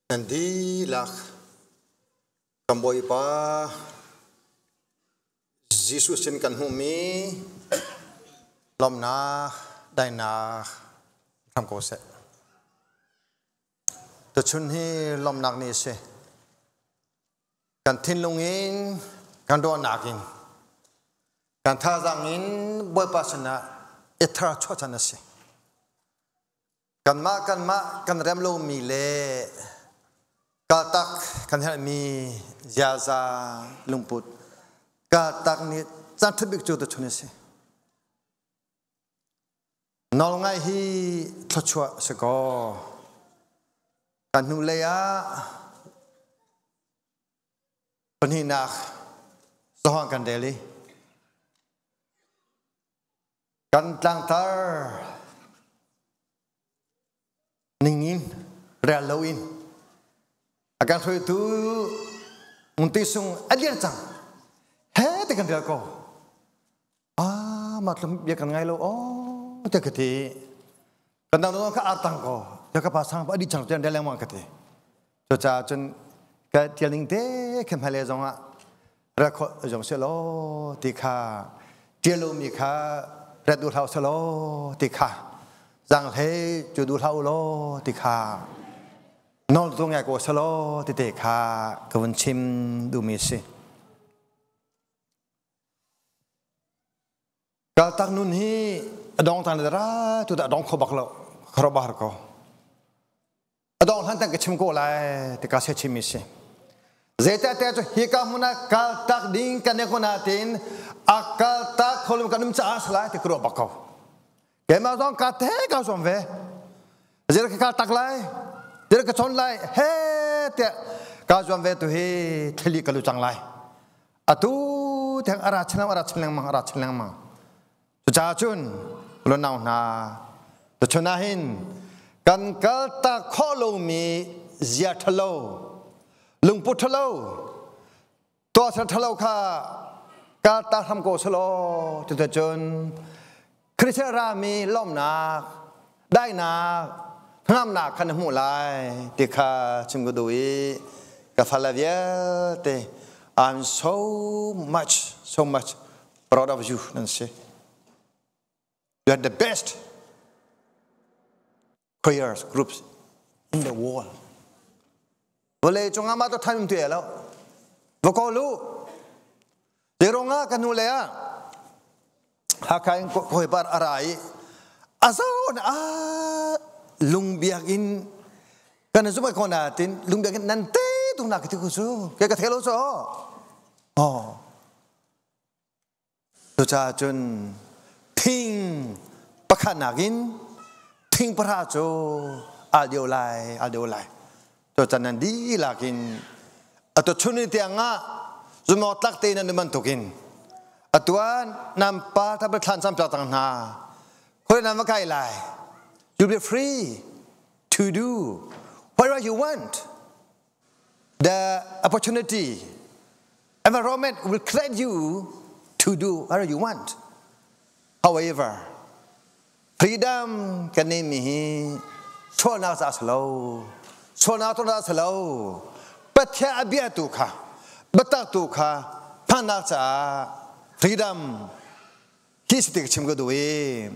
Nanti lah kamboi pa Jesus sin kan humi lom na dai na tham ko se to chun hi lom nak ni se kan thin lungin kan do nakin kan tha zangin boy pasana ethra chochan se kan ma kan rem lo mi le katak kan mi jaza lumput katak ni chanthbik chu to chune se nol ngai hi thachwa se ko kan nu le ya pani nak sohang kan deli kan tlang tar ningin realoin akan foi tu untisung adian chang he te kan dia ko matlum dia kan ngai lo te kati kan dang dong ka atang ko ya ka pasang pa di chang chen de lang ma kati cho cha chen ka tialing te kem hale zong a ra kho jong se lo ti kha tia lo mi kha ra du thau se lo ti kha giang thế chu du thau lo ti kha nol tu ngai ko salo ti te kha kawun chim du mi si ka tak nun hi adong tan ra tu da dong kho bak lo khro bahar ko adong han tan ke chim ko lai ti ka se chim mi si zeta te chu hi ka muna ka tak ding kan ne ko na tin akal tak kholum kanum cha asla ti kro bak ko ke ma dong ka te ka som ve zera ka tak lai dia ke chon lai he te ka jom ve tu he theli kalu chang lai atu thang ara chlang ma chu cha chun lo naw na to chona hin kan kal ta kho lo mi zia thalo lung pu thalo to sa thalo kha ka ta tham ko slo tu ta chun Krishna ra mi lom na dai na Ngam na kan mu lai ti kha chim go doi ka falavia te I'm so much proud of you Nancy. You are the best prayers groups in the world. Vole chunga ma to tham tu elo. Voko lu. De ronga kan nu le a. Ha kai ko par arai. Azon lung biakin kan zuma ko natin lung biakin nante tung nak ti kusu ke ka thelo so to cha chun thing pakhanakin thing pra cho adio lai to chanan di lakin ato chuni tianga zuma tlak te nan man tokin atuan nampa ta ba thlan sam cha tang na khoi nam kai lai. You'll be free to do whatever you want. The opportunity, environment will create you to do whatever you want. However, freedom can name me. So now that's slow. So now that's slow. But here abia tu ka, batak tu ka, panaksa freedom. He's the chim go do it.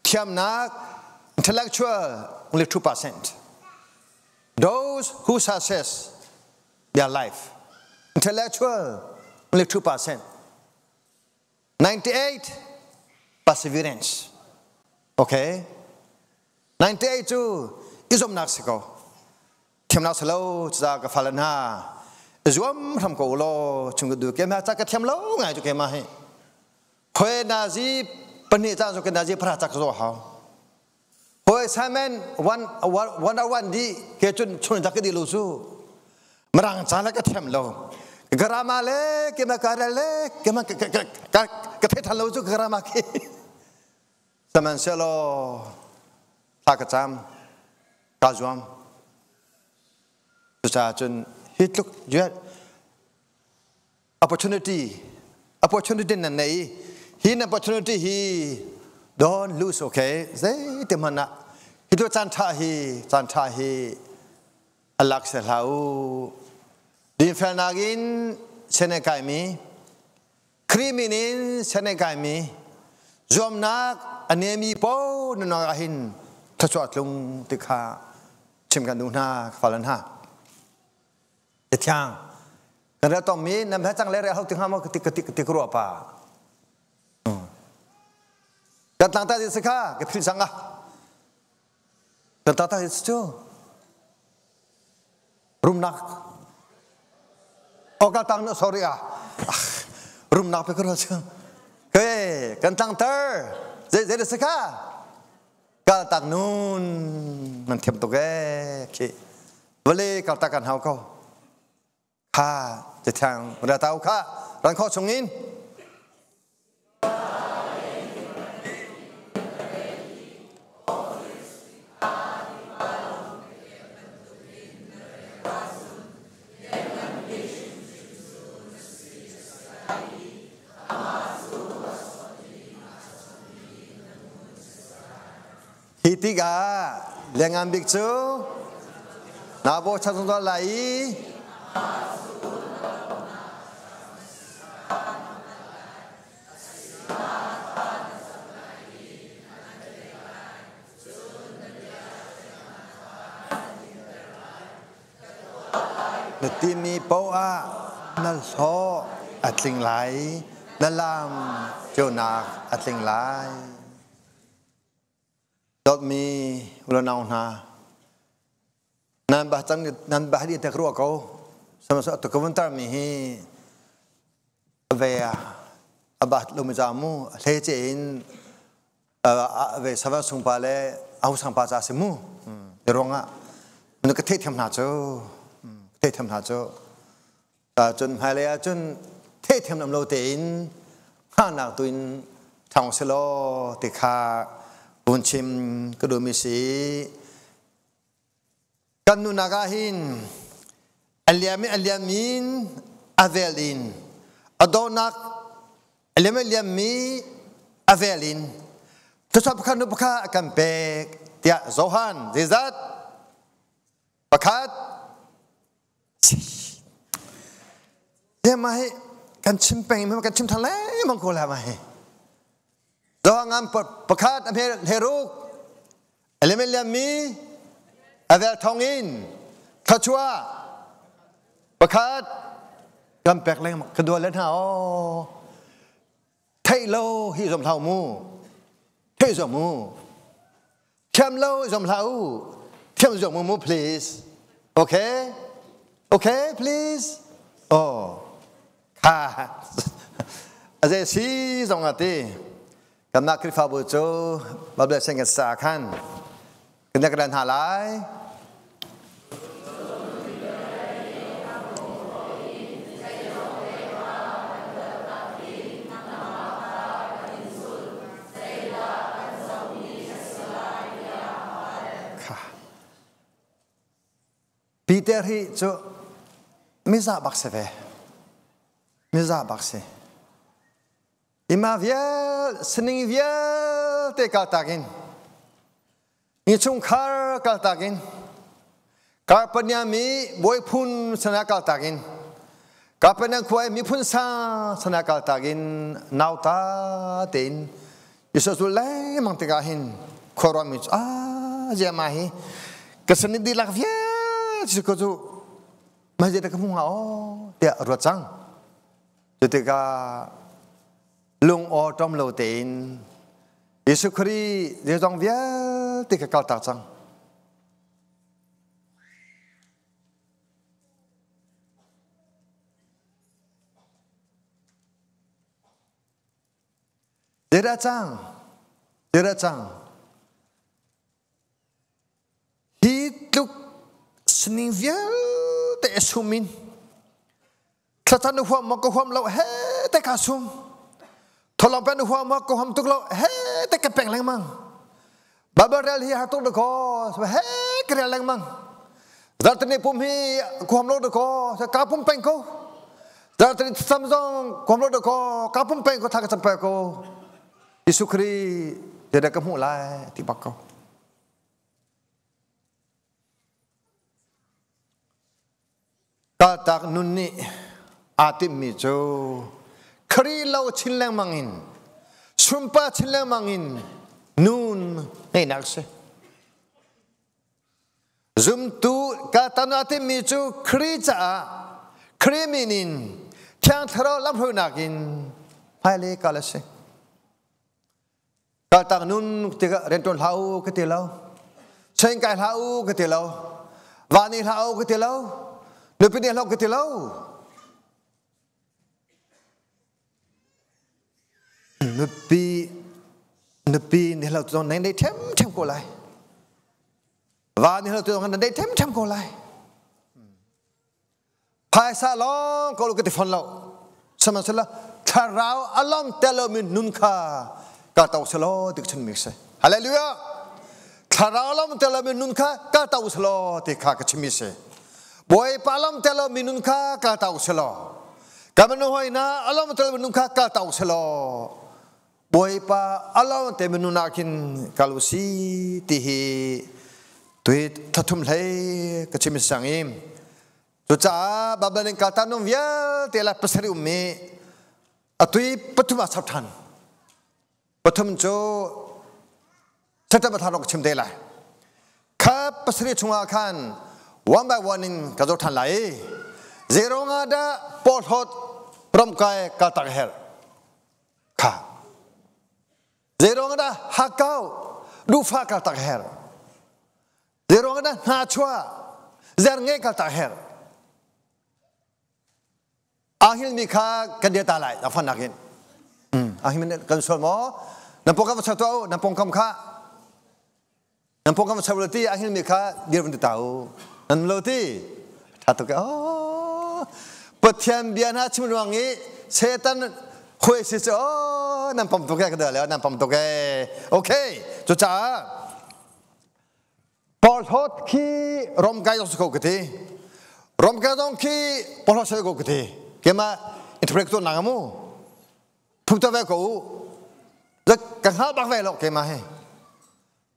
Tiam nak. Intellectual, only 2%. Those who success their life. Intellectual, only 2%. 98, perseverance. Okay? 98 too, isom naksiko. Tiam naksalo, tsaka falana. Isom tham ko lo, chungudu kema tsaka tiam lo ngai tu kema he. Kwe nazi, pani tsa ke nazi pra tsaka so hao. Hoi Simon one di ke chun tak di lusu merang chala ka them lo garama le ke ma kara le ke ma ka the thalo chu garama ke saman selo ta ka cham ka jom cha chun hit look jet opportunity nan nei hin opportunity hi don't lose, okay? Zay temana. Hito chan tha hi alak selau di fernagin senekami kriminin senekami zomnak anemi po nunagahin tasuatlung tikha chimkan duna falan ha etiang kada tomi nam hachang lere hau tingha mo ketik ru apa datang tadi sekah kepil sangah datang tadi itu rumnak oh katang no sorry rumnak pe kero chu ke kantang ter zai sekah katang nun man thiam to ke ki boleh katakan hau kau ha jetang udah tahu kah ran kau sungin Ketiga, lengan biksu, nabo catunggal lai, netimi poa nalso atling lai, nalam jonak atling lai. Dot mi ulang na nan bahdi tak ruak kau sama satu komentar mi về abat lu mizamu lejein về sama sumpa le au sangpa sa semu ronga nuk the tham na cho the tham na cho chun hai le chun the tham nam lo tein ha na tuin thang selo ti kha Buncim kedumisi kanu nagahin aliamin avelin adonak aliami avelin tetap kanu buka akan pek tiak zohan zizat pakat dia mahe kan cimpeng memang kan cim thalai mangkola mahe Doangam pekat amir heruk, elemeliami, avel tongin, kacua, pekat, gampek leng kedua len hao, thay lâu hi dòng thảo mu, thay dòng mu, thêm lâu dòng thảo, thêm dòng mu please, okay, okay please, oh, ha, aje si dòng ati. Kena krifa bojo, babla sengat sakan. Kena kedan halai. Peter hi jo miza bakse ve. Miza bakse. Ima viel, sening viel te kaltakin. Ngicung kar kaltakin. Kar penyami boy pun sana kaltakin. Kar penyang kuai mi pun sana kaltakin. Nauta tin. Yesus ulai mang tegahin. Koram itu jamahi. Keseni dilak viel. Sikotu masjid kamu ngao. Dia ruacang. Ketika lung o trong lâu tiền Yesus Christ dia trong viết thì cái cao tác rằng dia datang hidup sening viết để sumin Satan huam maka huam lau he te kasum Tolong pen huam maka huam tuk lau he te kepeng leng mang Babarel hi hatuk de ko he kerel leng mang Zartani pum hi huam lau de ko sa ka pum peng ko Zartani samsong huam lau de ko ka pum peng ko thak sampai ko Yesus Kristus dia dah kamu lai tiba kau ta tak nun ni atim mi jo khri lau chin lang mangin sumpa chin lang mangin nun nei nak se zum tu ka tan atim mi jo khri cha khri minin thiang tharo lam hu nakin phai le ka la se ka tak nun te ren ton lau ke te lau chen kai lau ke te lau va ni lau ke te lau le pe ni lau ke te lau nepi ni lau ton nei them ko lai va ni lau ton nei them ko lai phai sa long ko lu ke te phon lau sama sala tharau alom telo min nun kha ka tau selo tik chen mi se hallelujah tharau alom telo min nun kha ka tau selo tik kha ka chimi se boy palam telo min nun kha ka tau selo kamano hoina alom telo min nun kha ka tau selo boy pa alom te min nun akin kalusi ti hi tuit thatum hlei ka chimi sangim tu cha bablan ka tanom vial te la pasari umme atui patuma sabthan pathum jo sata bathanok chimde la kha pasari chunga khan one by one in ka jo than lai zeronga da pol hot rom kai ka tak her kha zeronga da hakau du fa ka tak her zeronga da na chwa zer nge ka tak her ahil mi kha kan dia ta lai la fan nakin ahil min kan so mo nampong kam satu nampong kam kha nampong kam sablati ahil mi kha dia pun tahu nan loti thatu ke oh pathian biana chimwangi setan khoi se oh nampom to ke ka la nampom to ke okay chu cha Paul hot ki rom kai os ko ke rom kai dong ki Paul se ko ke kema interpreto nangamu phukta ve ko la ka ha bak ve lo kema he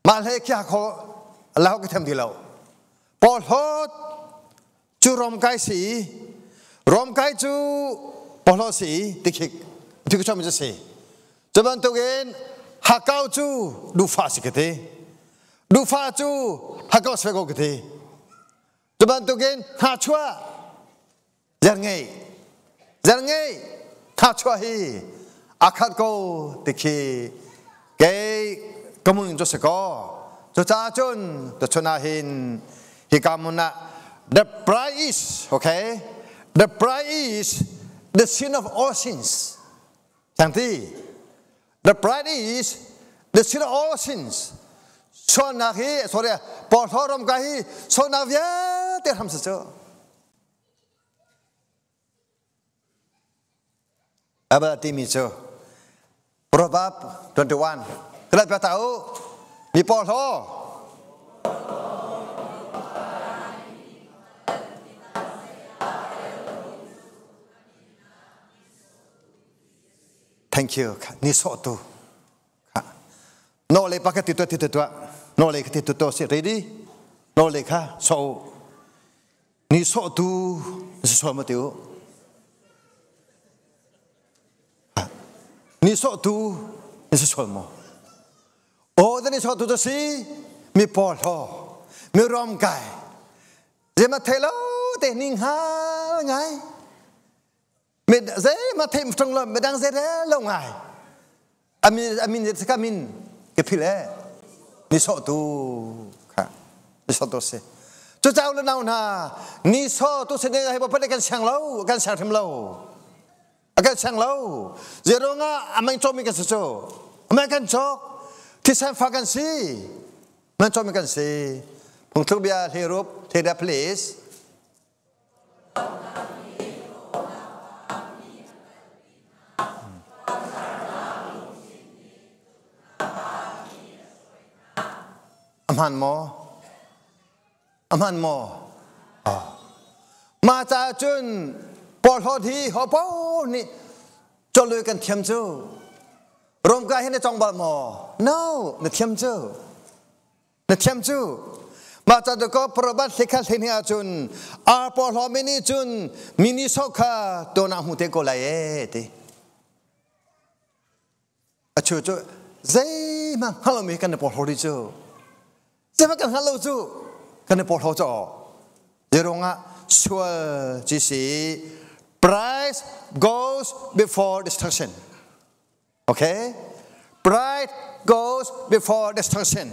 ma le kya ko la ko them di lo Paul hot chu rom kai si rom kai chu Paul si tikik tik chom je si jaban to gen ha kau chu du fa si ke du fa chu ha kau se ko ke jaban to gen ha chua jar ngei ha chua hi akhat ko tikhi ke kamun jo se ko cho cha chun to chona hin hi kamuna the price is okay the price is the sin of all sins chanti the price is the sin of all sins chona hi sorry por thorom ka hi chona vya te ham se cho abati mi cho Proverb 21 Kelab tahu di Paul ho thank you ni so tu no le pakai titu no le titu si ready no le kha so ni so tu so ma tiu ni so tu ni so mo o da ni so tu si mi Paul ho mi rom kai je ma thelo te ning ha ngai me ze ma them trong lo me dang ze de lo ngai amin ze ka min ke phile ni so tu kha ni so tu se cho chao lo nau na ni so tu se ne hai ba pa kan sang lo kan sang them lo akan sang lo zeronga amang chomi kan so amang kan chok ti san fa kan si man chomi kan si pung thuk bia herup theda place amhan mo ma cha chun Paul ho thi ho po ni cho lôi kan thiam chu rom ka hin chong bal mo no na thiam chu มาจากก็ประบัติสิขัดเทียจุนอาปอลอมินิจุนมินิโซคาตัวนาหูเตโกไลเอติชูจูเจ้มาฮัลโหลมีกันในปอลอดิจูเจ้ากันฮัลโหลจูกันในปอลอจ่อเดี๋ยวงะชัวจีซี pride goes before destruction okay pride goes before destruction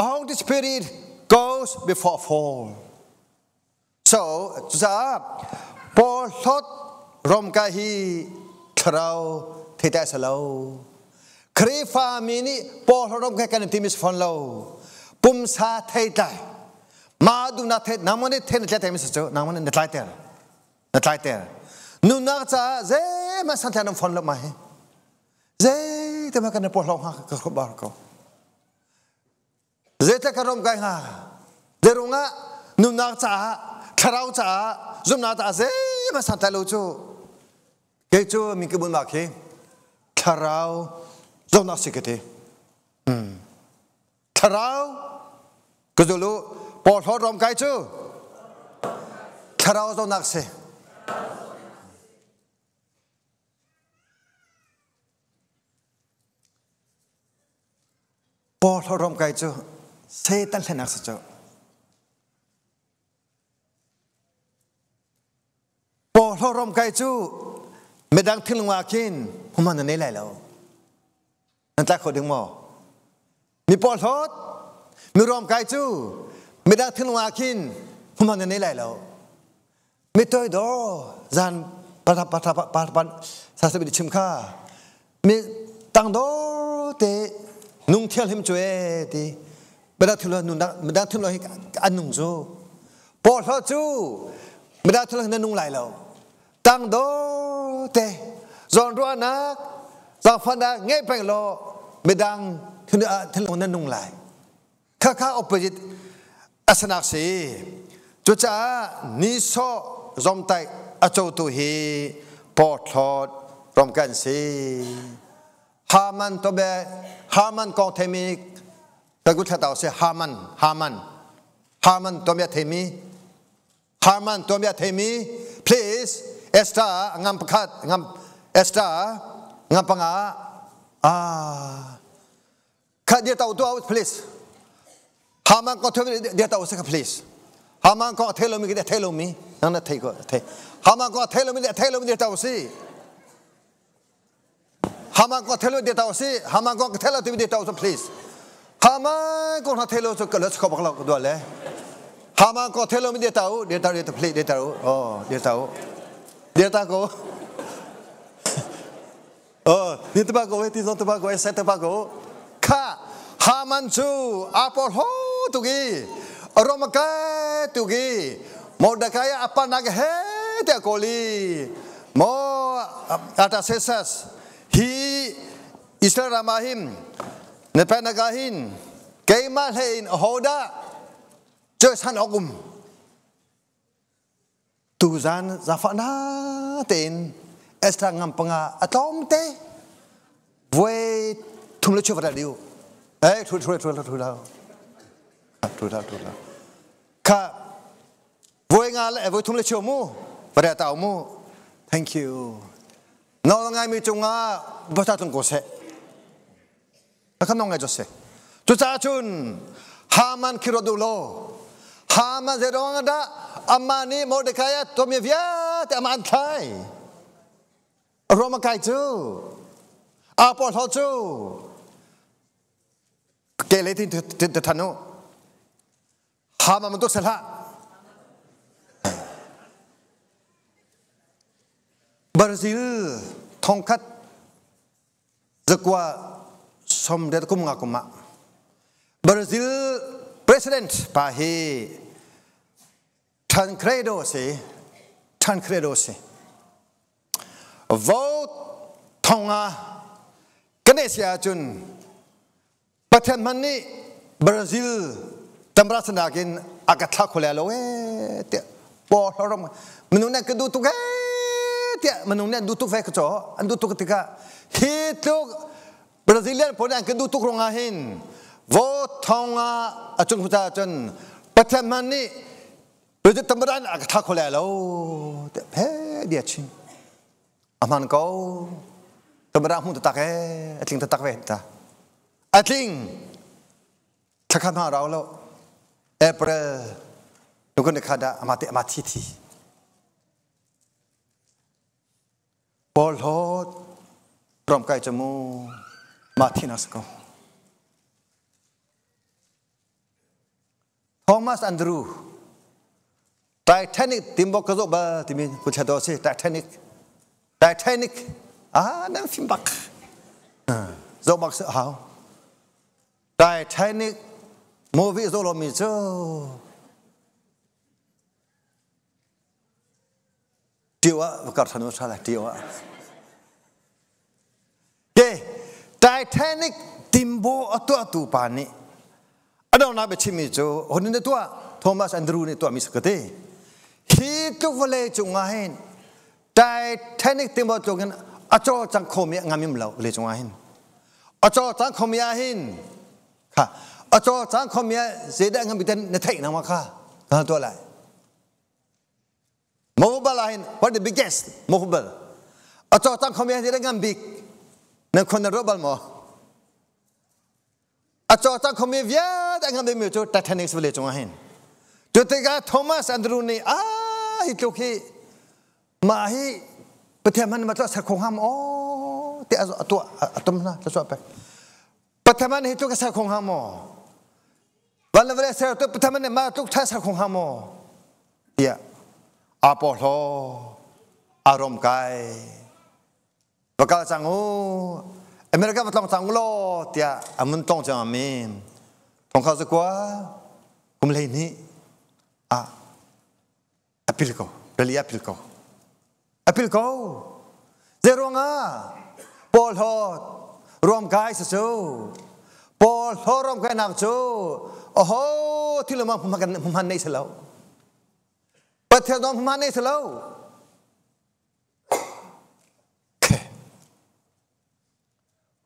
Holy Spirit goes before fall so จะปอลอดรมกาฮีคราวที่ได้สลาวครีฟามินิปอลรมกากันที่มิสฟอนลาวปุ่มซาเทได้มาดูนัดเทน้ำมันเทนจะเทมิสโจน้ำมันนัดไลเตอร์นูนักจะเจ้มาสันตินฟอนลาวมาเจ้แต่มากันปอลรมกาก็ขบาร์ก็เจ้าการรมกาฮะเดี๋ยวงะนูนักจะคราวจะจุ่มนัดจะเจ้มาสันติลูจูเกจูมีกี่บุญมากเหรอคราวจุ่มนัดสิกเตคราวก็จะรู้ปอลรมกาจูคราวจุ่มนัดสิปอลรมกาจูเซตันเล่นนักสัจปอลรมกาจูไม่ดังถึงลงมากินผมมันนี่แหละแล้วนั่นแต่คนดึงหมอมีปอลทอดมีรมกาจูไม่ดังถึงลงมากินผมมันนี่แหละแล้วไม่ตัวดอจานปะสาสบิดชิมข้ามีตังดอเตนุ่งเที่ยวหิมจ่วยตีไม่ได้ถึงเลยนุ่งไม่ได้ถึงเลยอันนุ่งจูปอลทอดจูไม่ได้ถึงเลยนั่นนุ่งไหลแล้วตังดอเตจอนรัวนักจางฟันดาเงี้ยไปโลไม่ดังถึงเลยนั่นนุ่งไหลข้าopposite อาสนักสีจุจ้านิโซจอมไตอาโจตุฮีปอทอดรวมกันสีฮามันตัวเบฮามันกองเทมิแต่กูจะตอบสิฮามันตัวเบเทมิฮามันตัวเบเทมิ please เอสตางามประคัดงามเอสตางามปังข้าเดียวตัว please ฮามันก็เทมิเดียวตัวสิครับ please ฮามันก็เทโลมิก็เทโลมินั่นน่ะเทก็เทฮามันก็เทโลมิเดียวตัวสิฮามันก็เทโลเดียวตัวสิฮามันก็เทโลตัวเดียวตัว please ฮามันก็เทโลตัวก็เลยเขาบอกเราด้วยเลยฮามันก็เทโลมิเดียวตัว please เดียวตัวอ๋อเดียวตัวก็นี่ตัวก็ที่สองตัวก็เซตตัวก็ข้าฮามันจูอาปอลโฮตุกีรมกาตุกีโมเดกายอาปานักเฮเตโกลีโมอาตาเซซัสฮีอิสรามาหิมเนปนากาหินเกมาเฮนโฮดาเจสันอกุมตูซานซาฟานาเตนเอสตรางามปังอาตอมเตเวทุมเลชวราดิวทุแล้วข้าเวงาเลเวทุมเลชวมูปะตาวมู thank you น้องไงมีจงอาบัตรตุงโกเซแล้วข้าน้องไงจะเซจุจ้าจุนฮามันคิโรดูโลฮามันเจรองดาอามานีโมเดกายตัวมีวิญญาณอามันไทยโรมาไกจูอาปอลจูเกเลตินเดทันโนฮามันตุสละบราซิลทองคัดจะกว่าสมเด็จกุมงากุมะบราซิลประธานาธิบดีท่านเครโดสิโหวตทองอากันเอเซียจุนประเทศมันนี่บราซิลตำราสนากินอากาศทักคนแล้วเตะปอลรมมนุษย์เนี่ยก็ดูตุกเตะมนุษย์เนี่ยดูตุกเฟกจ่ออันดูตุกติกาฮิตลูกบราซิลเลียนพอเนี่ยก็ดูตุกโรงงานหิน vô thong chung puta chân bắt thêm man ni rồiจะทำร้านอาทักคนแล้วแต่เฮ้เดียชิมอามันก็ทำร้านหุ่นตักเฮ้จริงตักเวทตาจริงถ้าข้ามาเราแล้วเอเปรนุกันขาดอามาติอามาทิทีบอลฮอดพร้อมไก่จมูมาที่นัสก็ทอมัสแอนดรูไททานิกทีมบอกกระโดดบาทีมีคุณชาดอสิไททานิกนั่นฟิล์มบักโซบักเสือหาวไททานิกมูวี่โซโลมิโซเดียวอะกับถนนชาลเดียวอะเฮ้ไททานิกทีมบอกตัวปานี่อันนั้นน่าเป็นชิมิโซคนนี้ตัวโทมัสแอนดรูนี่ตัวมิสกเต้ฮีตุวเลจุงาหินไททานิกทีมบอกจุกันอาจารย์จังคมยังงามิมเหล่าเลจุงาหินอาจารย์จังคมยาหินค่ะอาจารย์จังคมยาเสด็จงามิเตนเนเทนังมาค่ะนั่นตัวอะไรโมบลาหิน what the biggest โมบลอาจารย์จังคมยาเสด็จงามบิ๊กนั่นคนนรบลมออาจารย์จังคมยาเวียดงามบิ๊กมิวจูไททานิกสเวเลจุงาหินจุดที่กาโทมัสแอนดรูนี่ฮิตโลกีมาฮิประเทศมันมาตัวสักคงห้ามเตะตัวมันนะจะสวบไปประเทศมันฮิตโลกีสักคงห้ามวันละเวลาเสร็จตัวประเทศมันมาตุกท่าสักคงห้ามเดียอาโปโลอารมณ์กายประกาศจังหูอเมริกาประต้องจังโลเดียอามันต้องจังอามีนต้องเข้าสักว่ากุมเลยนี่apilko beli apilko zeronga Paul hot rom kai so Paul rom kai nak so oho tilama man nei selo pathe dom man nei selo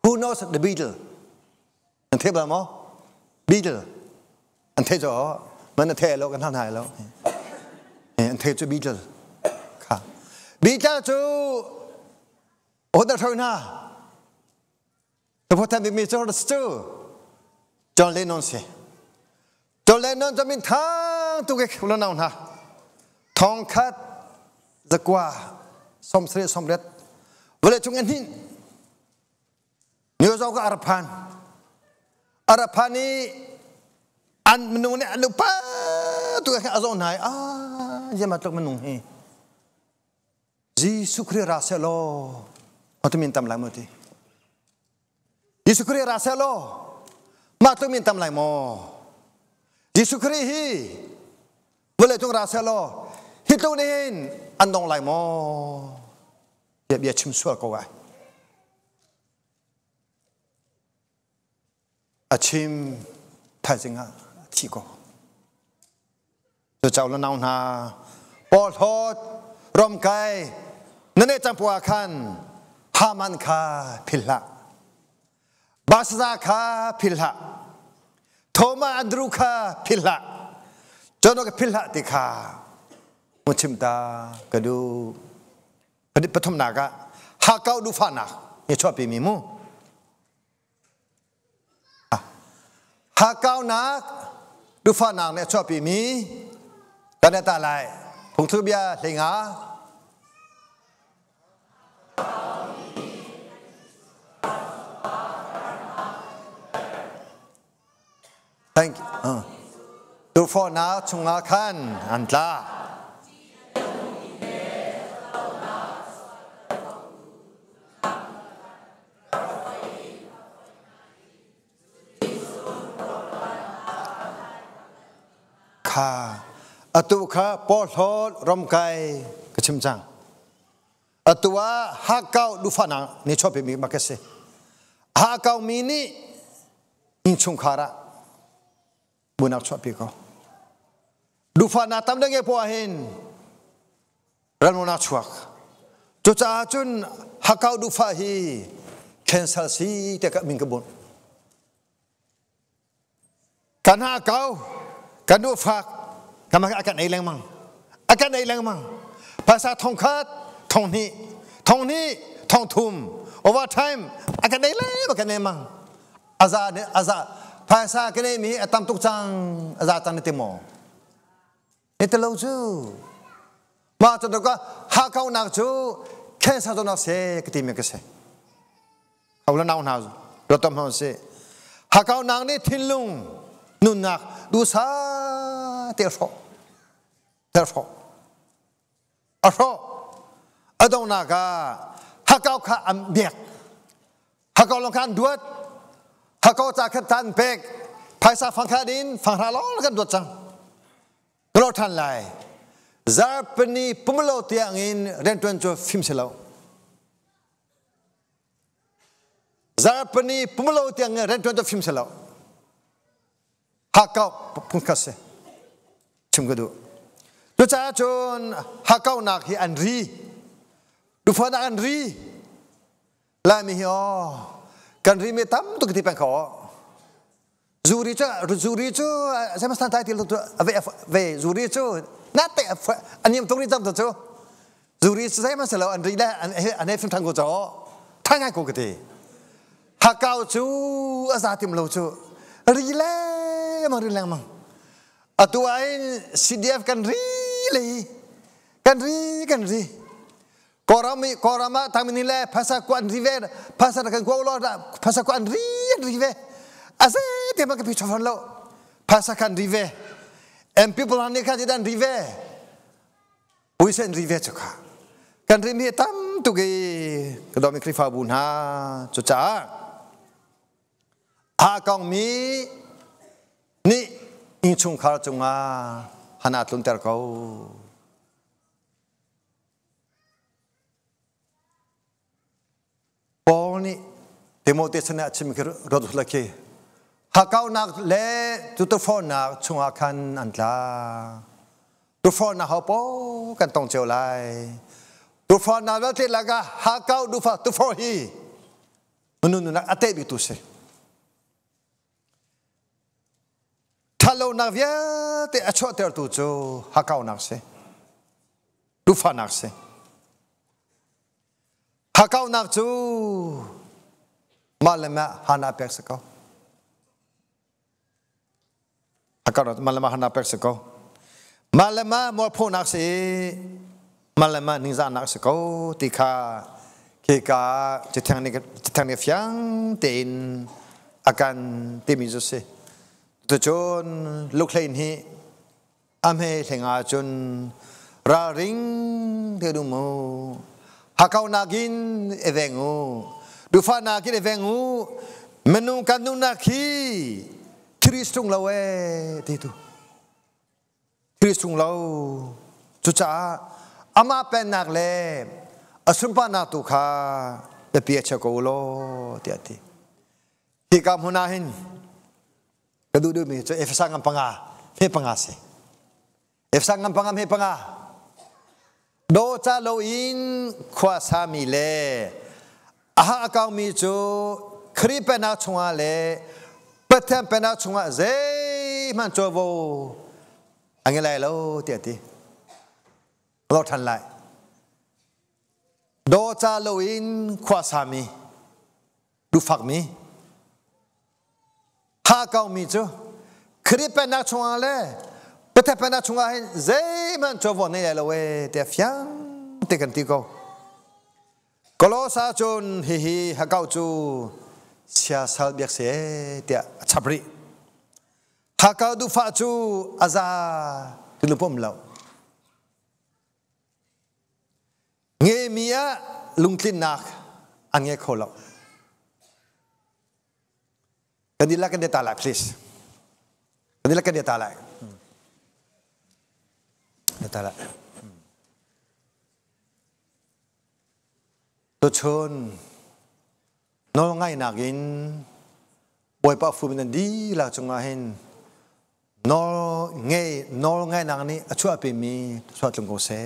who knows the beetle and table mo beetle and tejoมันเทแล้วกันท่านหายแล้วเทจูบีเจลค่ะบีเจลจูโอ้แต่เท่านั้นแต่พอท่านมีเจ้าสตูจอห์นเลนนอนสิจอห์นเลนนอนจะมีทางตุกเอกแล้วน่าหนาทองคัดจะกว่าสมเสด็จเวลาจุงเงินหินนิวซาวก็อาราพันนี้อันมนุษย์เนี่ยลูกป้าตัวแค่อาโซนไหนยังมาตกมนุษย์ยิสุครีราเซโลมาตุมินตำลายมั้งทียิสุครีราเซโลมาตุมินตำลายมั้งยิสุครีฮีเวลาจงราเซโลฮิตตัวนี้อันดงลายมั้งเบียชิมสวกเอาไว้อาชิมไทยสิงห์ที่ก็จะเจ้าละนาวนาปอดทอดรมไก่นั่นเองจังปัวขันฮามันคาพิลละบาสซาคาพิลละโทมาอันดรูคาพิลละจนก็พิลละติคามุชิมตากระดูปฐมนากะฮาเก้าดูฟานักนี่ชอบปีมีมูหากเก้านักดูฟ้านางเนี่ยชอบปีมีกันได้ตาลายผงทุบยาเลียงthank you ดูฟ้านาชงอาคันอันตราอตัวข้าปอดทอดรำไก่กระชิมจังอตัวฮักเก้าดูฟ้านังนี่ชอบเป็นมีมาเกษฮักเก้ามีนี่อินชุงคาระบุญนักชอบปีก็ดูฟ้านาทำได้ไงพอเห็นรันมุนักชวกจุดจ้าจุนฮักเก้าดูฟ้าฮีแคนเซิลซีแต่ก็มิงกบุญ กันหาเก่ากันดูฝากกันมาอาการไหนแรงมั่งอาการไหนแรงมั่งภาษาทองคัดทองนี้ทองทุ่ม over time อาการไหนแรงอาการไหนมั่งอาซาภาษากันไหนมีตามตุกจังอาซาตันติโมเอตโลจูมาจนก็หาเขาหนักจูแค่สะดวกนักเสกที่มีกษัตริย์เขาเล่าหน้าเราต้องมาเสหาเขาหนักนี่ทิ้งลุงนุ่นหนักดูซาเตะฟออะฟออะดงนักหาเขาข้าอันเบียกหาเขาลงการดวดหาเขาจากขันตันเป็กภายสาฟังคดินฟังฮาล้อแล้วกันดวดจังเราทันไลซาปนีปุ่มโลเตียงินเรนตวนจูฟิมเสลาซาปนีปุ่มโลเตียงินเรนตวนจูฟิมเสลาฮักเก้าปุ่มคัสเซชิมกันดูดูจ้าจนฮักเก้านักฮีอันรีดูฟ้านักอันรีลามีฮิโอกันรีไม่ตั้มตุกติปังขอจูริจูsaya mesti tanya tilu tu ve zuri tu nate ani mtung ni tam tu zuri saya mesti lawan andri dah ane film tanggo tu tangai ko kete hakau tu asatim lo tu rile mang atu ain CDF kan ri korama taminile bahasa kuan rive bahasa kan ko lo bahasa kuan rive Asal dia makan picture phone lo, pasakan rive, people ane kan jadi rive, uisen rive juga, kan rive tam tu ke, kedua mikri fabun ha, cuca, kong mi, ni incung kar cunga, hanat lunter kau. Paul ni, Timotius sana cimikir rodus lagi. Hakau nak le tutufon nak cungakan antla, tufon nak apa kan tong celai, tufon nak berarti laga hakau tufon hi, menunu nak ate bitu se. Kalau nak dia te acot tertuju hakau nak se, tufon nak se, hakau nak tu malam hana persekau. Akar malama hana perseko malama mo phonak se malama ningza nak seko tika keka jethang ni fyang tin akan timi jose to chon luklein hi amhe thenga chun ra ring thedu mo hakau nagin evengu dufa nagin evengu menung kanung nakhi Kristung lawe itu, Kristung lau, cuca, ama penak le, asumpa natu kha, tapi aja kau lo, tiati. Jika munahin, kedua mi, so efsangam panga, me pangase, efsangam panga me panga, dosa loin kuasa mi le, aha akau mi jo, kripenak cunga le. Betem pena cunga zai man covo angelai lo tiati lo tan lai dosa loin kuasami du fak mi ha kau mi jo kri pena cunga le betem pena cunga zai man covo ne lo we te fiang te kan ti ko kalau sa chun hi ha kau chu siasal biak se dia cabri hakau du fa chu aza tulupom lau nge mia lungtlin nak ange kholo kadila kan dia talak please kadila kan dia talak to chon nol ngai nakin boy pa fu min di la chunga hen nol ngai nang ni achua pe mi chua chung ko se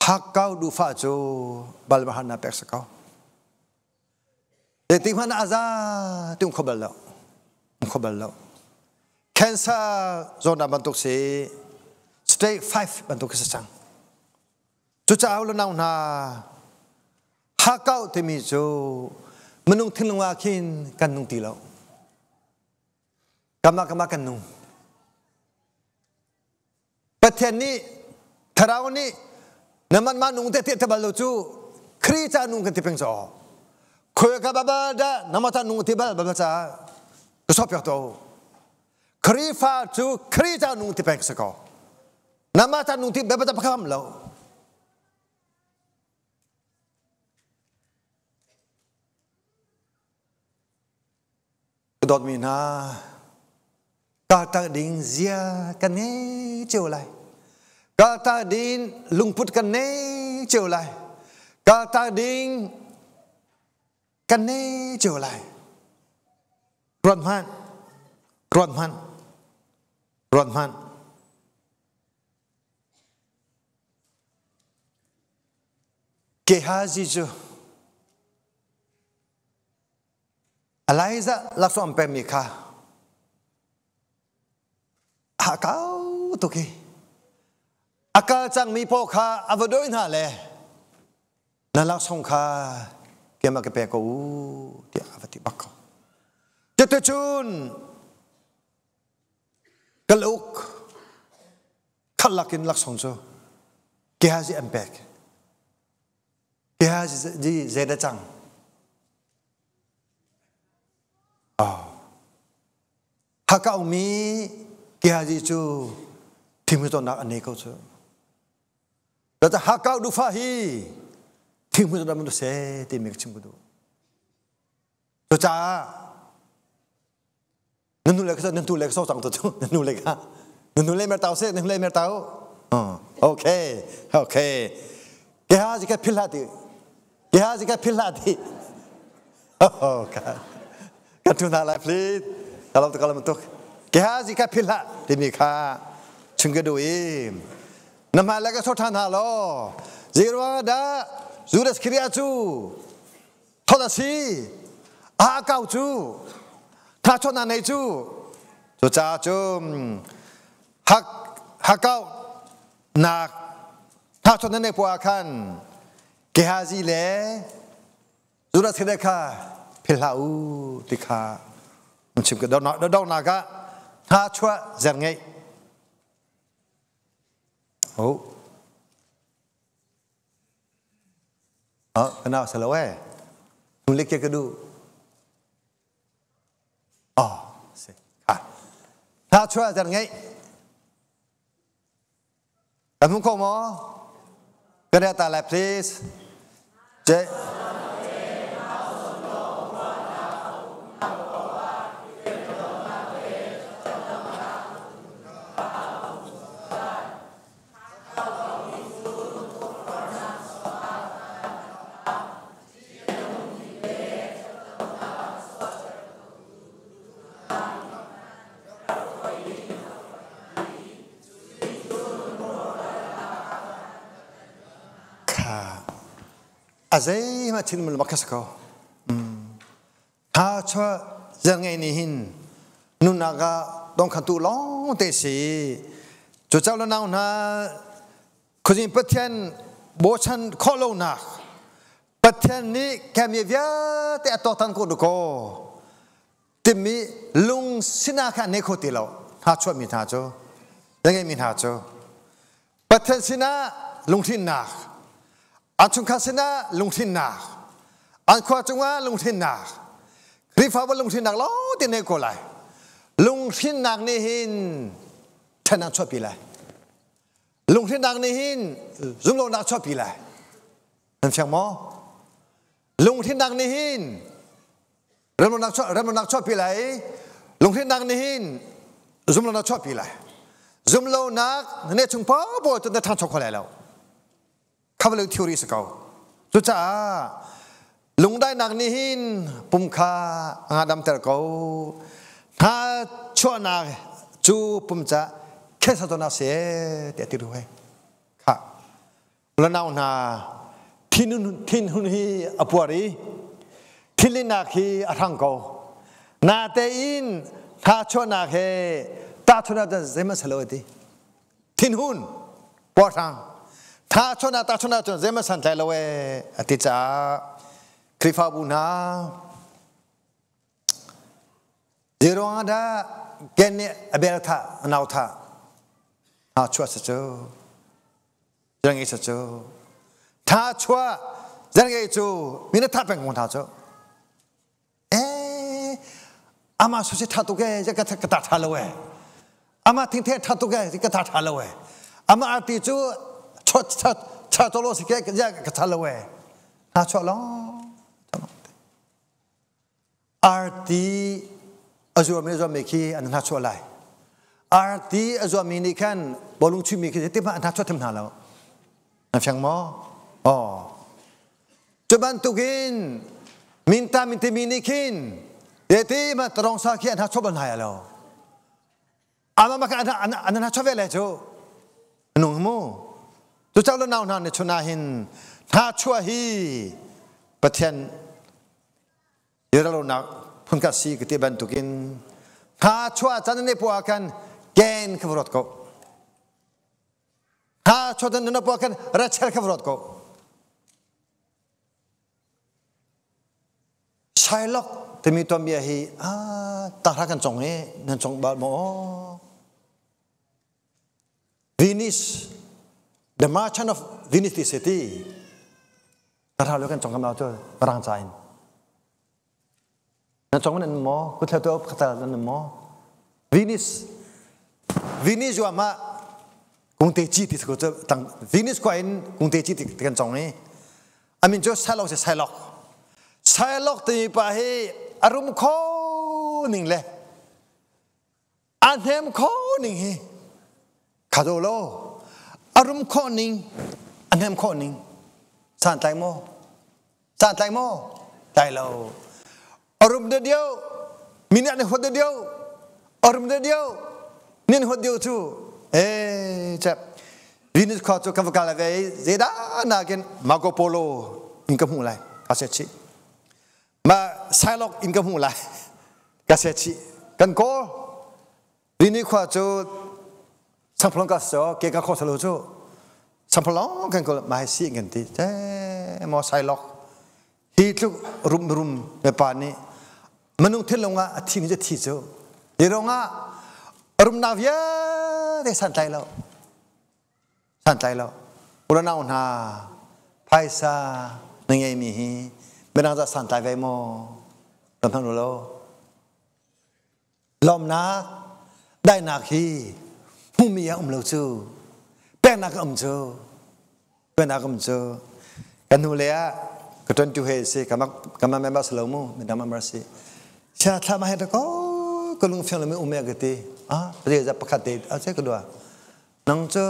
hakau du fa chu bal bahana pek sakau te ting hana aza tung khobal lo ขบแล้วแคนเซอร์โซนบรรทุกสีสเตย์5บรรทุกสังจุดเจ้าเราหนาวนาฮักเก้าที่มีจูมนุษย์ทิ้งลงมาขินกันนุ่งตีแล้วกำมากันนุ่งประเทศนี้ทาราวนี้น้ำมันมานุ่งเตะบอลลูจูครีจ้านุ่งกันที่เป็นจอคุยกับบ้าๆด้น้ำมันนุ่งที่บ้าจ้าก็ชอบอย่างโตครีฟ้าจูครีจ้านุ่งที่เป็นสกอน้ำมันนุ่งที่บ้าจ้าพักคำแล้วดอดมีนากาตาดิงเสียกันเนเจ้าไรกาตาดินลุงพุทธกันเนเจ้าไรกาตาดิงกันเนเจ้าไรร้อนมันเกฮาจิจูอะไรซะลักษณะเป็นมีค่าหากเอาตุกีอากาจังมีพอค่าอวดอยน่าเลยนั่นลักษณะค่าเกี่ยมกับเปกูเดี๋ยวอวติบักเขาจะตุจุนกลุกขัดลักินลักษณะจูเกี่ยจีเอ็มเปกเกี่ยจีเจดจังหากเอามีเกี่ยจีจูที่มีตัวนักอันนี้ก็จูแต่ถ้าหากเอาดูฟ้าฮีที่มีตัวนักมันดูเสียที่มีชิมกูดูตัวจ้านั่นนู่นเลยก็นั่นนู่นเลยก็สองตัวจูนั่นนู่นเลยก็นั่นนู่นเลยเมื่อเต่าเสียนั่นนู่นเลยเมื่อเต่าโอเคเกี่ยจีแค่พิลาดีเกี่ยจีแค่พิลาดีโอ้กันทุนอะไรพลีดkalau mentuk kehaz ika philha timikha chungedui nama laga sothana lo zirwa da judas kriya chu thodasi a kau chu tha chona nei chu chu cha chu hakau nak tha chona nei po akhan kehazi le judas kriya kha philha u tikhaชิมกันดอกนักถ้าชั่วเสียงไงโอ้ขนาดเสลวะนุ่งเล็กก็ดูสิค่ะถ้าชั่วเสียงไงแต่มึงก็มอก็ได้ตาแล please เจอาเซมาชินมันมักสกอถ้าชัวจะไงนี่หินนุนากาต้องขันตุล้องเตสีจุดเจ้าละนาวนาคุณจินประเทศโบชันข้อโลนักประเทศนี้แค่มีเวียแต่ตัวทันกูดูโกที่มีลุงสินาคันเนโคติโลถ้าชัวมีท่าโจยังไงมีท่าโจประเทศสินาลุงทินนักอันชุงคาสินะลงทินนักอันขวาจงว่าลงทินนักรีฟ้าว่าลงทินนักล้อที่ไหนก็เลยลงทินนักนี่หินท่านักชอบปีเลยลงทินนักนี่หินจุ่มลงนักชอบปีเลยนั่นเชียงมอลงทินนักนี่หินเริ่มนักชอบปีเลยลงทินนักนี่หินจุ่มลงนักชอบปีเลยจุ่มลงนักเนี่ยชุงพ่อบ่จนได้ทางชอบคนแล้วข้าพเจ้าทีรีสกาวสุดจ้าลุงได้นักนิหินปุ่มขาอาดัมเตอร์กูถ้าชั่วนักจูปุ่มจะแค่สัตว์นาเสียเดี๋ยวติดด้วยค่ะแล้วน่าหน้าทินหุนฮีอปวารีทิลินักฮีอรังกูนาเตอิน ถ้าชวนนักเฮตาชวนนักจะเซมันสลวยดีทินหุนปอดทางถ้าชวนนักตาชวนนักจะเซมันสันใจลอยอธิจ้าคริฟาบุนาเดี๋ยวงาดาเกณฑ์เนี่ยเบลท่านาวท่าถ้าชัวร์สัจจยังไงสัจจถ้าชัวร์ยังไงจูมีนักท่าเป็นคนท่าจูอามาสุดท้ายทุกแกจะกระตัดท่าเลยอามาทิ้งเทท่าทุกแกจะกระตัดท่าเลยอามาอาทิตย์จูชดชาตัวโลสิแกจะกระตัดเลยถ้าชัวร์ล้ออาทิอาจจะไม่รู้ว่ามีกี่อันนั้นชัวร์ไรอาทิอาจจะมีนี่กันบอลลูนชิมีกี่ที่มาอันนั้นชัวร์ทำหนาแล้วนั่นฟังมั้งอ๋อจุบันตุกินมินตามินติมินิกินเดี๋ยวที่มาตรองสักกี่อันนั้นชัวร์บนหายแล้วอามากันอันนั้นชัวร์เวลาจูนุ่งมูตัวเจ้าเล่าหน้าเนี่ยชนะหินถ้าชัวร์ฮีประเทศเดี๋ยวเราหนักพุ่งกัดสีกติบันตุกินถ้าชัวร์จันนี่พวกกันเกณฑ์ขบรถก็ถ้าชัวร์จันนี่พวกกันรัชเชลขบรถก็ใช่หรอกแต่มีตัวเมียฮีตาทักกันจงเนี่ยนั่นจงบาดหมอVenice the merchant of Venice city ตาทักเรื่องกันจงกันมาตัวปรางใจนั่นจงมันนั่นหมอคุณเท่าตัวขตานั่นหมอวินิสอยู่มากรุงเทพจีติสกุลตั้งวินิสก็เห็นกรุงเทพจีติกันจงนี้อามินจะใช่หรอกที่ไปให้อารมณ์ข้อหนึ่งเลยอันเทมข้อหนึ่งขาดโลอารมณ์ข้อหนึ่งอันเทมข้อหนึ่งสานใจโมใจเราอารมณ์เดียวมีเนี่ยหัวเดียวอารมณ์เดียวเนี่ยหัวเดียวทูจะวินิสข้อจุกกับกาลเวย์เจด้านากินมาโกโปโลอินกับหูไรกาเซชิมาไซล็อกอินกับหูไรกาเซชิกันโกวินิสข้อจุสัมพลังกัสโซเกก้าข้อสโลจูสัมพลังกันก็มาให้สิ่งกันทีมอไซล็อกฮีทุกรุมในป่านนี้มันนุ่งเทลงอ่ะทีนี้จะทีเจ้าเดี๋ยวงอ่ะรุมนาวีได้สันใจแล้วอุรนาอุณาไพศาลยังไงมีไม่น่าจะสันใจไว้โมลำพังดูแล้วลมนักได้นักฮีผู้มีอย่างเราจูแป้งนักจูกันดูเลยก็ตอนจู่เฮสิกำมาแม่บ้านสลามูไม่ได้มามาสิชาติมาให้ตะก็ลุงเฟียงเลยไม่อุ้มเมียกติเดี๋ยวจะประกาศเจ๊ก็ดูน้องเจ้า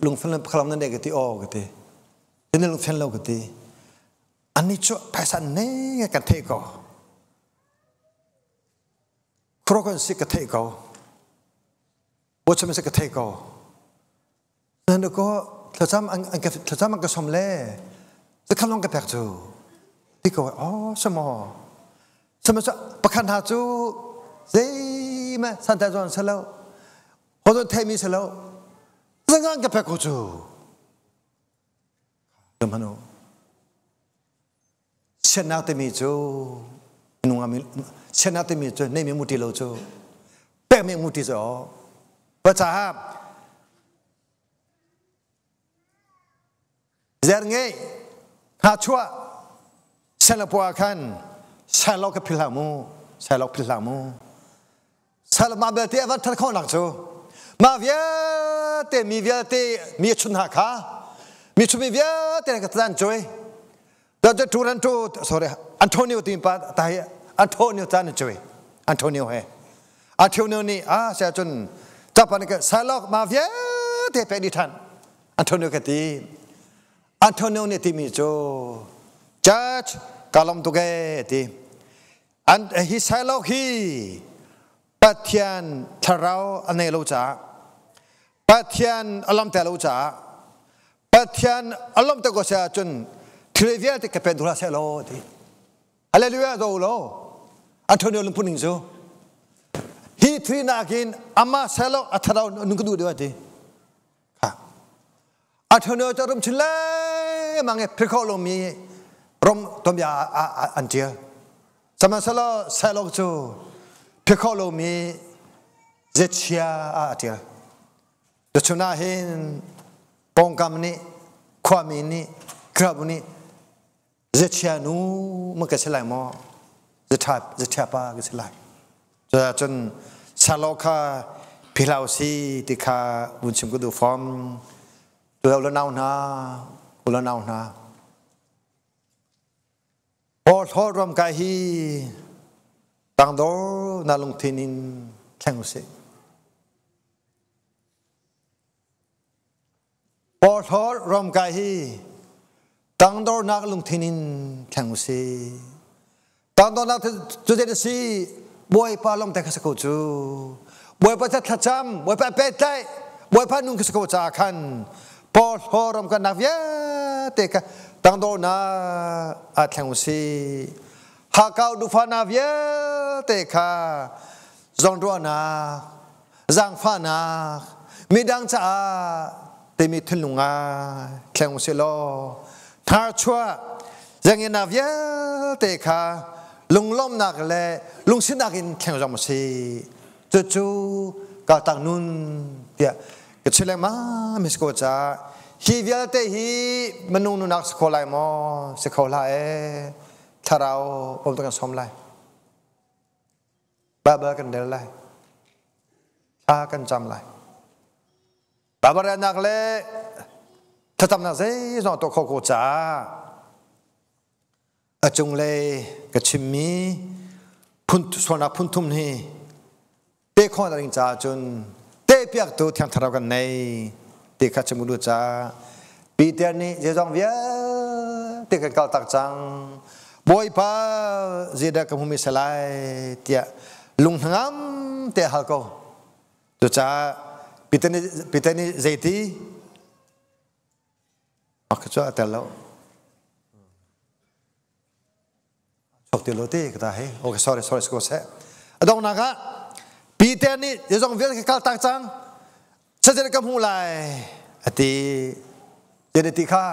ลุงเฟียงเลยขลังนั่นเด็กติกติเดี๋ยวลุงเฟียงเรากติอันนี้ชั่วภาษาเนี่ยกันเทก็ครกันสิกันเทก็บทสมัยสิกันเทก็นั่นก็ถ้าจำมันก็สมเล่จะคำลองกับแพกจูที่ก็สมอประคันหาจูเซมาสันติจวนเสลาพอตอนเทมีเสลาจะงานกับแพกจูเดิมพันโอเช่นนักเตมีจูนุ่งอามิเช่นนักเตมีจูเนี่ยมีมุติโลจูแป้งมีมุติจูภาษาเจริญไงหาชัวเชลปัวขันเชลอกพิลามูเชลมาเบลตีวันทัดข้อหนักจูมาเวียเตมีเวียเตมีชุนหักมีชุนมีเวียเตนักตันจอยเราจะทูรันทูsorryอันโทนิโอติมปาตายอันโทนิโอตันจอยอันโทนิโอนี่เสียจนจับปันก็เชลอกมาเวียเตเป็นดิทันอันโทนิโอกตีอันโทนิโอเนี่ยที่มีโจจัดกาลมตุเกตีอันฮิไซโลฮีปัทยันทาราวอันเนลูจ่าปัทยันอารมณ์เตลูจ่าปัทยันอารมณ์เตโกเสียจนทริวิอาติกเป็นดุราเซโลตีอะไรลูยาโดโลอันโทนิโอลุมพุนิงโจ ทรีนากินอามาเซลอัธเราหนึ่งก็ดูด้วยดิค่ะอัธเนอจะรวมชิลเลยมังเอพริกโลมีรวมต้มยาอันเดียสมัยเซลจูพริกโลมีเจชียอันเดียดัชนาเห็นปองกามนี่ความนี่กราบนี่เจชียนูมันก็เฉลยมั้งเจทับปาก็เฉลยจนชาโลคาพิลาวซีติคาบุญชิมกุดูฟอมตัวเราหนาวนาอุลหนาวนาพอทอดรวมกายฮีต่างโดนาลงทินินแข่งอุเสพอทอดรวมกายฮีต่างโดนาลงทินินแข่งอุเสต่างโดนาจุดเด่นสีบวยพาลมแต่ขสกุจูบวยพาจัดขจำบวยพาเป็ดใจบวยพานุ่งขสกุจาคันพอทอรมกันนักเยอะเตกตั้งโดนาอัดแข่งสีหากเอาดูฟานาเยอะเตกาจงรัวนาจังฟานามีดังจ้าเตมีทุลุงาแข่งสีโลทาชัวยังเงินนาเยอะเตกาลุงล้มนักเลยลุงสินักอินแข่งจอมสีจู่ๆก็ตั้งนุ่นเดียก็เชื่อเลยมามิสโกจ้าฮีเวลเตฮีมันนุ่นนักสโคลายมอสโคลายถ้าเราผมต้องการสมไลบ้ากันเดินไลช้ากันจำไลบ้าเรียนนักเลยถ้าทำนักเสียนอตัวโคโกจ้าจงเลยกชิมีพุนส่วนพุนทุ่มนี่เตะข้อตัดสินใจจนเตะเปียกตัวที่ทำเรากันในเตะขัดจมูกจ้าปีเดียนี้จะต้องเวียเตะกันเก่าตักจังบอยป้าเจดกับมุมิสลายเตียลุงงามเตะฮัลโกตัวจ้าปีเดียนี้เจตีอักจ้าเตะแล้วเดี๋ยวโลตีก็ได้โอเค sorry สกุลเซ่ดองนักะปีเตนี่จะต้องเวียนกับตักจังฉันจะกำหูไลอดีเจเดติข้า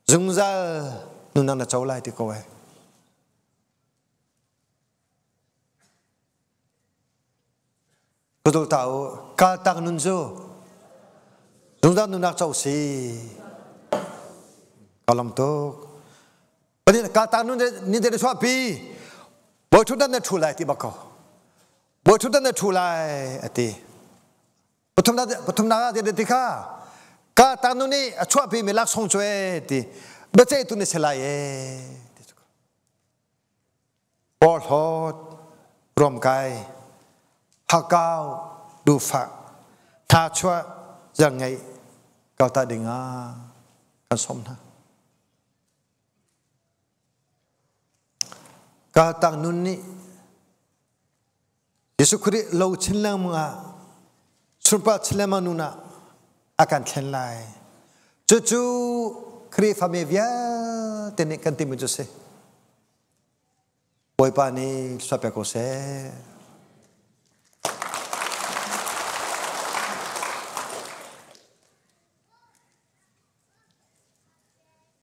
จุงซัลนุนันจะเจ้าไลติโกเวก็ตัวเต่ากาตักนุนจูจุงซัลนุนักเจ้าสีกาลัมโตประเด็นการตั้งนู้นนี่เดี๋ยวชอบปีบททุนนั้นเนี่ยถูไลที่บักเขาบททุนนั้นเนี่ยถูไลอติบททุนนั้นเดี๋ยวที่ข้าการตั้งนู้นนี่ชอบปีมีลักษณ์ช่วยที่เมื่อเจ้าตุนเสลายบอลฮอดรวมกายฮักเก้าดูฝักถ้าช่วยยังไงก็ตัดดิ่งกันสมนะกาตังนุนนี่ยิสุคริเราชินลามัวสุปาชินลามานุนะอาการเช่นไรจู่ๆครีฟามีเวียเทนิกันติมุจุเซบอยปานีสวาเปโกเซ